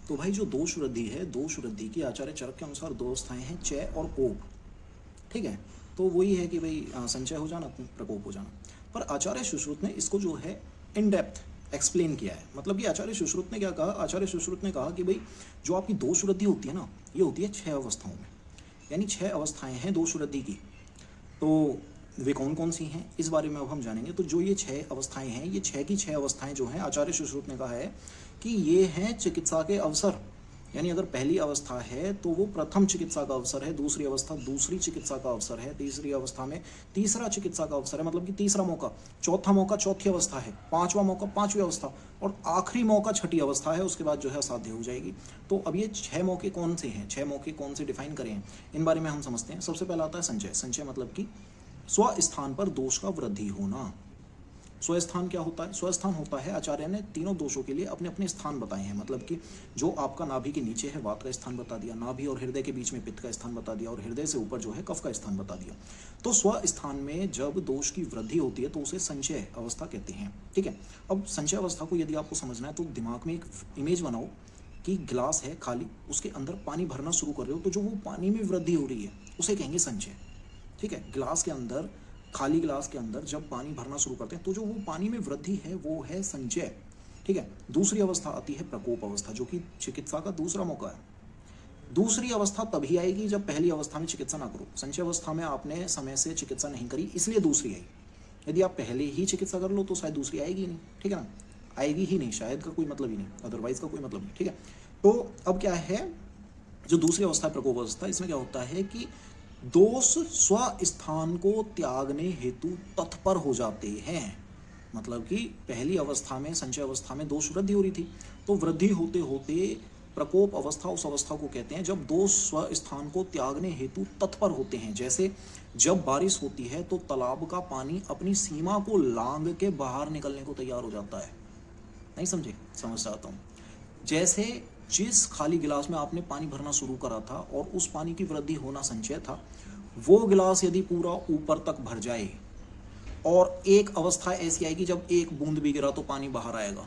तो भाई जो दोष वृद्धि है, दोष वृद्धि की आचार्य चरक के अनुसार दो अवस्थाएं हैं, चय और कोप। ठीक है, तो वही है कि भाई संचय हो जाना, प्रकोप हो जाना। पर आचार्य सुश्रुत ने इसको जो है इन डेप्थ एक्सप्लेन किया है। मतलब कि आचार्य सुश्रुत ने क्या कहा, आचार्य सुश्रुत ने कहा कि भाई जो आपकी दोष वृद्धि होती है ना, ये होती है 6 अवस्थाओं में, यानी 6 अवस्थाएं हैं दोष वृद्धि की। तो वे कौन कौन सी हैं इस बारे में अब हम जानेंगे। तो जो ये 6 अवस्थाएं हैं, ये 6 की 6 अवस्थाएं जो हैं, आचार्य सुश्रुत ने कहा है कि ये हैं चिकित्सा के अवसर। यानी अगर पहली अवस्था है तो वो प्रथम चिकित्सा का अवसर है, दूसरी अवस्था दूसरी चिकित्सा का अवसर है, तीसरी अवस्था में तीसरा चिकित्सा का अवसर है, मतलब कि तीसरा मौका, चौथा मौका चौथी अवस्था है, पांचवा मौका पांचवी अवस्था, और आखिरी मौका छठी अवस्था है। उसके बाद जो है असाध्य हो जाएगी। तो अब ये 6 मौके कौन से हैं, 6 मौके कौन से डिफाइन करें, इन बारे में हम समझते हैं। सबसे पहला आता है संचय। संचय मतलब कि स्वस्थान पर दोष का वृद्धि होना। स्वस्थान क्या होता है, स्वस्थान होता है, आचार्य ने तीनों दोषों के लिए अपने अपने स्थान बताए हैं। मतलब कि जो आपका नाभि के नीचे है वात का स्थान बता दिया, नाभि और हृदय के बीच में पित्त का स्थान बता दिया, और हृदय से ऊपर जो है कफ का स्थान बता दिया। तो स्वस्थान में जब दोष की वृद्धि होती है तो उसे संचय अवस्था कहते हैं। ठीक है, अब संचय अवस्था को यदि आपको समझना है तो दिमाग में एक इमेज बनाओ कि गिलास है खाली, उसके अंदर पानी भरना शुरू कर रहे हो, तो जो वो पानी में वृद्धि हो रही है उसे कहेंगे संचय। ठीक है, गिलास के अंदर, खाली गिलास के अंदर जब पानी भरना शुरू करते हैं तो जो वो पानी में वृद्धि है वो है संचय। ठीक है, दूसरी अवस्था आती है प्रकोप अवस्था, जो कि चिकित्सा का दूसरा मौका है। दूसरी अवस्था तभी आएगी जब पहली अवस्था में चिकित्सा ना करो। संचय अवस्था में आपने समय से चिकित्सा नहीं करी, इसलिए दूसरी आई। यदि आप पहले ही चिकित्सा कर लो तो शायद दूसरी आएगी ही नहीं। ठीक है ना, आएगी ही नहीं, शायद का कोई मतलब ही नहीं, अदरवाइज का कोई मतलब नहीं। ठीक है, तो अब क्या है, जो दूसरी अवस्था है प्रकोप अवस्था, इसमें क्या होता है कि दोष स्वस्थान को त्यागने हेतु तत्पर हो जाते हैं। मतलब कि पहली अवस्था में, संचय अवस्था में दोष वृद्धि हो रही थी, तो वृद्धि होते होते प्रकोप अवस्था उस अवस्था को कहते हैं जब दोष स्वस्थान को त्यागने हेतु तत्पर होते हैं। जैसे जब बारिश होती है तो तालाब का पानी अपनी सीमा को लांघ के बाहर निकलने को तैयार हो जाता है। नहीं समझे, समझ आता हूँ। जैसे जिस खाली गिलास में आपने पानी भरना शुरू करा था और उस पानी की वृद्धि होना संचय था, वो गिलास यदि पूरा ऊपर तक भर जाए और एक अवस्था ऐसी आएगी जब एक बूंद भी गिरा तो पानी बाहर आएगा,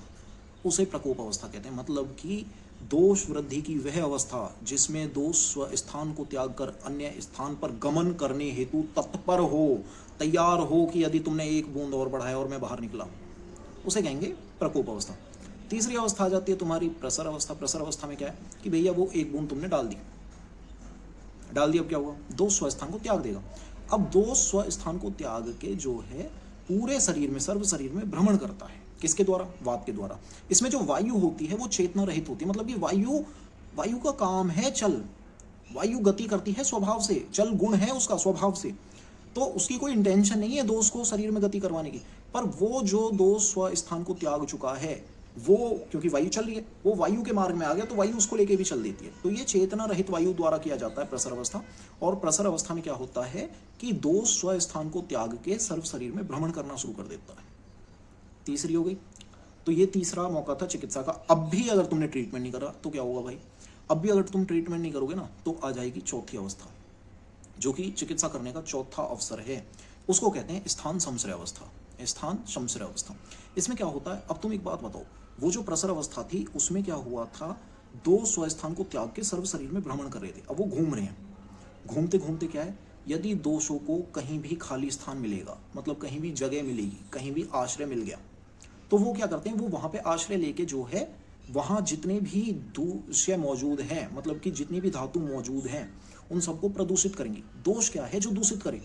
उसे प्रकोप अवस्था कहते हैं। मतलब कि दोष वृद्धि की वह अवस्था जिसमें दोष स्वस्थान को त्याग कर अन्य स्थान पर गमन करने हेतु तत्पर हो, तैयार हो कि यदि तुमने एक बूंद और बढ़ाया और मैं बाहर निकला, उसे कहेंगे प्रकोप अवस्था। तीसरी अवस्था आ जाती है तुम्हारी प्रसर अवस्था। प्रसर अवस्था में क्या है कि भैया वो एक बूंद तुमने डाल दी, अब क्या हुआ, दो स्वस्थान को त्याग देगा। अब दो स्वस्थान को त्याग के जो है पूरे शरीर में, सर्व शरीर में भ्रमण करता है। किसके द्वारा, वात के द्वारा। इसमें जो वायु होती है वो चेतना रहित होती है। मतलब कि वायु का काम है चल, वायु गति करती है स्वभाव से, चल गुण है उसका स्वभाव से, तो उसकी कोई इंटेंशन नहीं है दोष को शरीर में गति करवाने की। पर वो जो दोष स्वस्थान को त्याग चुका है, वो क्योंकि वायु चल रही है, वो वायु के मार्ग में आ गया तो वायु उसको लेके भी चल देती है। तो ये चेतना रहित वायु द्वारा किया जाता है प्रसर अवस्था। और प्रसर अवस्था में क्या होता है कि दोष स्वस्थान को त्याग के सर्व शरीर में भ्रमण करना शुरू कर देता है। तीसरी हो गई। तो ये तीसरा मौका था चिकित्सा का। अब भी अगर तुमने ट्रीटमेंट नहीं करा तो क्या होगा भाई, अब भी अगर तुम ट्रीटमेंट नहीं करोगे ना तो आ जाएगी चौथी अवस्था, जो कि चिकित्सा करने का चौथा अवसर है। उसको कहते हैं स्थान संश्रय अवस्था। स्थान संश्रय अवस्था, इसमें क्या होता है, अब तुम एक बात बताओ, वो जो प्रसर अवस्था थी उसमें क्या हुआ था, दो स्वस्थान को त्याग के सर्व शरीर में भ्रमण कर रहे थे। अब वो घूम रहे हैं, घूमते घूमते क्या है, यदि दोषों को कहीं भी खाली स्थान मिलेगा, मतलब कहीं भी जगह मिलेगी, कहीं भी आश्रय मिल गया, तो वो क्या करते हैं, वो वहां पे आश्रय लेके जो है वहां जितने भी दूषय मौजूद हैं, मतलब कि जितनी भी धातु मौजूद हैं उन सबको प्रदूषित करेंगी। दोष क्या है जो दूषित करे,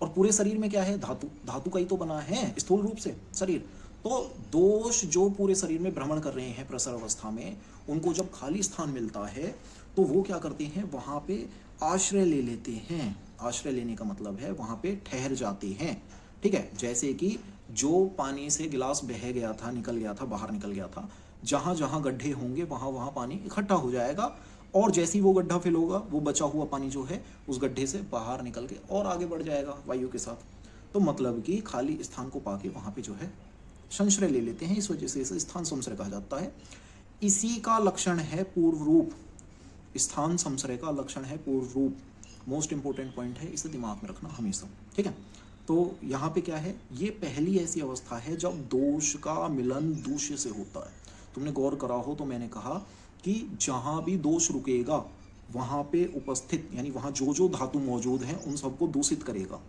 और पूरे शरीर में क्या है, धातु का ही तो बना है स्थूल रूप से शरीर। तो दोष जो पूरे शरीर में भ्रमण कर रहे हैं प्रसर अवस्था में, उनको जब खाली स्थान मिलता है तो वो क्या करते हैं, वहां पे आश्रय ले लेते हैं। आश्रय लेने का मतलब है वहां पे ठहर जाते हैं। ठीक है, जैसे कि जो पानी से गिलास बह गया था, निकल गया था, बाहर निकल गया था, जहां जहां गड्ढे होंगे वहां वहां पानी इकट्ठा हो जाएगा, और जैसे ही वो गड्ढा फिल होगा वो बचा हुआ पानी जो है उस गड्ढे से बाहर निकल के और आगे बढ़ जाएगा वायु के साथ। तो मतलब कि खाली स्थान को पाके वहां पे जो है संश्रय ले लेते हैं, इस वजह से इसे स्थान संश्रय कहा जाता है। इसी का लक्षण है पूर्व रूप। स्थान संश्रय का लक्षण है पूर्व रूप। मोस्ट इंपोर्टेंट पॉइंट है, इसे दिमाग में रखना हमेशा। ठीक है, तो यहाँ पे क्या है, ये पहली ऐसी अवस्था है जब दोष का मिलन दूष्य से होता है। तुमने गौर करा हो तो मैंने कहा कि जहां भी दोष रुकेगा वहां पे उपस्थित यानी वहां जो जो धातु मौजूद हैं उन सबको दूषित करेगा।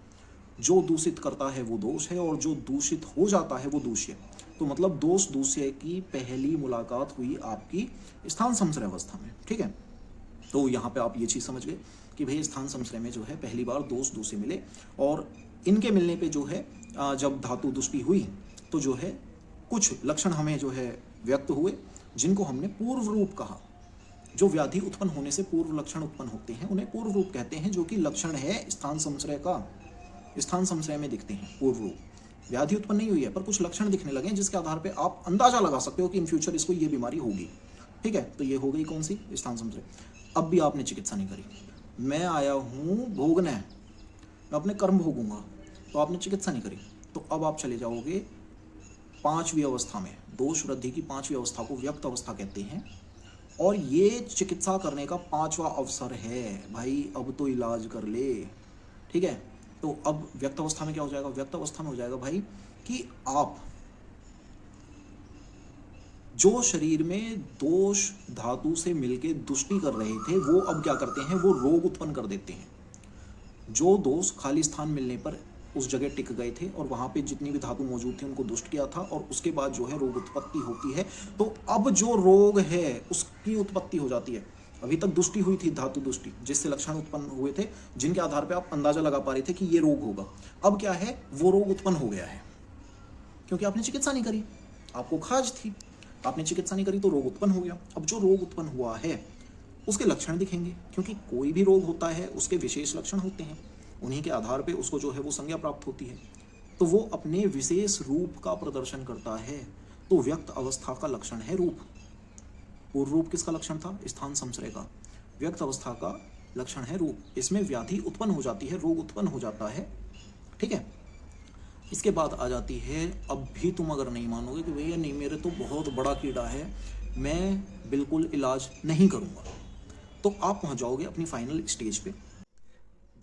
जो दूषित करता है वो दोष है और जो दूषित हो जाता है वो दूष्य। तो मतलब दोष दूष्य की पहली मुलाकात हुई आपकी स्थान संश्रय अवस्था में। ठीक है, तो यहाँ पे आप ये चीज़ समझ गए कि भाई स्थान संश्रय में जो है पहली बार दोष दूष्य मिले और इनके मिलने पे जो है जब धातु दुष्टि हुई तो जो है कुछ लक्षण हमें जो है व्यक्त हुए जिनको हमने पूर्व रूप कहा। जो व्याधि उत्पन्न होने से पूर्व लक्षण उत्पन्न होते हैं उन्हें पूर्व रूप कहते हैं, जो कि लक्षण है स्थान संश्रय का। स्थान संश्रय में दिखते हैं पूर्व रूप। व्याधि उत्पन्न नहीं हुई है पर कुछ लक्षण दिखने लगे जिसके आधार पे आप अंदाजा लगा सकते हो कि इन फ्यूचर इसको ये बीमारी होगी। ठीक है, तो ये हो गई कौन सी? स्थान संश्रय। अब भी आपने चिकित्सा नहीं करी। मैं आया हूं भोगने, मैं अपने कर्म भोगूंगा, तो आपने चिकित्सा नहीं करी। तो अब आप चले जाओगे पांचवी अवस्था में। दोष वृद्धि की पांचवी अवस्था को व्यक्त अवस्था कहते हैं और ये चिकित्सा करने का पांचवा अवसर है। भाई अब तो इलाज कर ले। ठीक है, तो अब व्यक्त अवस्था में क्या हो जाएगा? व्यक्त अवस्था में हो जाएगा भाई कि आप जो शरीर में दोष धातु से मिलके दुष्टि कर रहे थे वो अब क्या करते हैं? वो रोग उत्पन्न कर देते हैं। जो दोष खाली स्थान मिलने पर उस जगह टिक गए थे और वहां पे जितनी भी धातु मौजूद थी उनको दुष्ट किया था और उसके बाद जो है रोग उत्पत्ति होती है। तो अब जो रोग है उसकी उत्पत्ति हो जाती है। अभी तक दुष्टि हुई थी, धातु दुष्टि, जिससे लक्षण उत्पन्न हुए थे जिनके आधार पर आप अंदाजा लगा पा रहे थे कि ये रोग होगा। अब क्या है? वो रोग उत्पन्न हो गया है क्योंकि आपने चिकित्सा नहीं करी। आपको खाज थी, आपने चिकित्सा नहीं करी तो रोग उत्पन्न हो गया। अब जो रोग उत्पन्न हुआ है उसके लक्षण दिखेंगे क्योंकि कोई भी रोग होता है उसके विशेष लक्षण होते हैं, उन्हीं के आधार पे उसको जो है वो संज्ञा प्राप्त होती है। तो वो अपने विशेष रूप का प्रदर्शन करता है। तो व्यक्त अवस्था का लक्षण है रूप। पूर्व रूप किसका लक्षण था? स्थान संश्रय का। व्यक्त अवस्था का लक्षण है रूप। इसमें व्याधि उत्पन्न हो जाती है, रोग उत्पन्न हो जाता है। ठीक है, इसके बाद आ जाती है, अब भी तुम अगर नहीं मानोगे कि भैया नहीं मेरे तो बहुत बड़ा कीड़ा है, मैं बिल्कुल इलाज नहीं करूंगा, तो आप पहुंच जाओगे अपनी फाइनल स्टेज पे।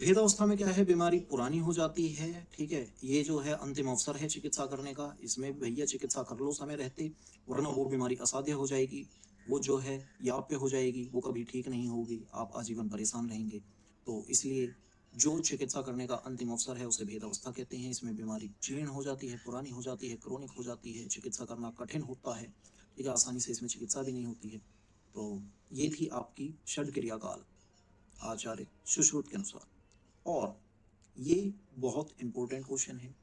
भेद अवस्था में क्या है? बीमारी पुरानी हो जाती है। ठीक है, ये जो है अंतिम अवसर है चिकित्सा करने का। इसमें भैया चिकित्सा कर लो समय रहते, वरना वो बीमारी असाध्य हो जाएगी। वो जो है याप पे हो जाएगी, वो कभी ठीक नहीं होगी, आप आजीवन परेशान रहेंगे। तो इसलिए जो चिकित्सा करने का अंतिम अवसर है उसे भेद अवस्था कहते हैं। इसमें बीमारी जीर्ण हो जाती है, पुरानी हो जाती है, क्रोनिक हो जाती है, चिकित्सा करना कठिन होता है। ठीक है, आसानी से इसमें चिकित्सा भी नहीं होती है। तो ये थी आपकी षड क्रिया काल आचार्य सुश्रुत के अनुसार। और ये बहुत इंपॉर्टेंट क्वेश्चन है,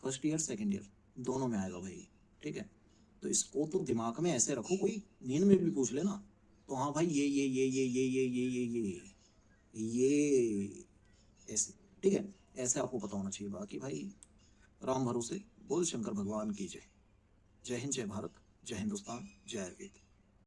फर्स्ट ईयर सेकंड ईयर दोनों में आएगा भाई। ठीक है, तो इसको तो दिमाग में ऐसे रखो, कोई नींद में भी पूछ लेना तो हाँ भाई ये ऐसे। ठीक है, ऐसे आपको पता होना चाहिए। बाकी भाई राम भरोसे, बोल शंकर भगवान की जय। जय हिंद, जय भारत, जय हिंदुस्तान, जय आयुर्वेद।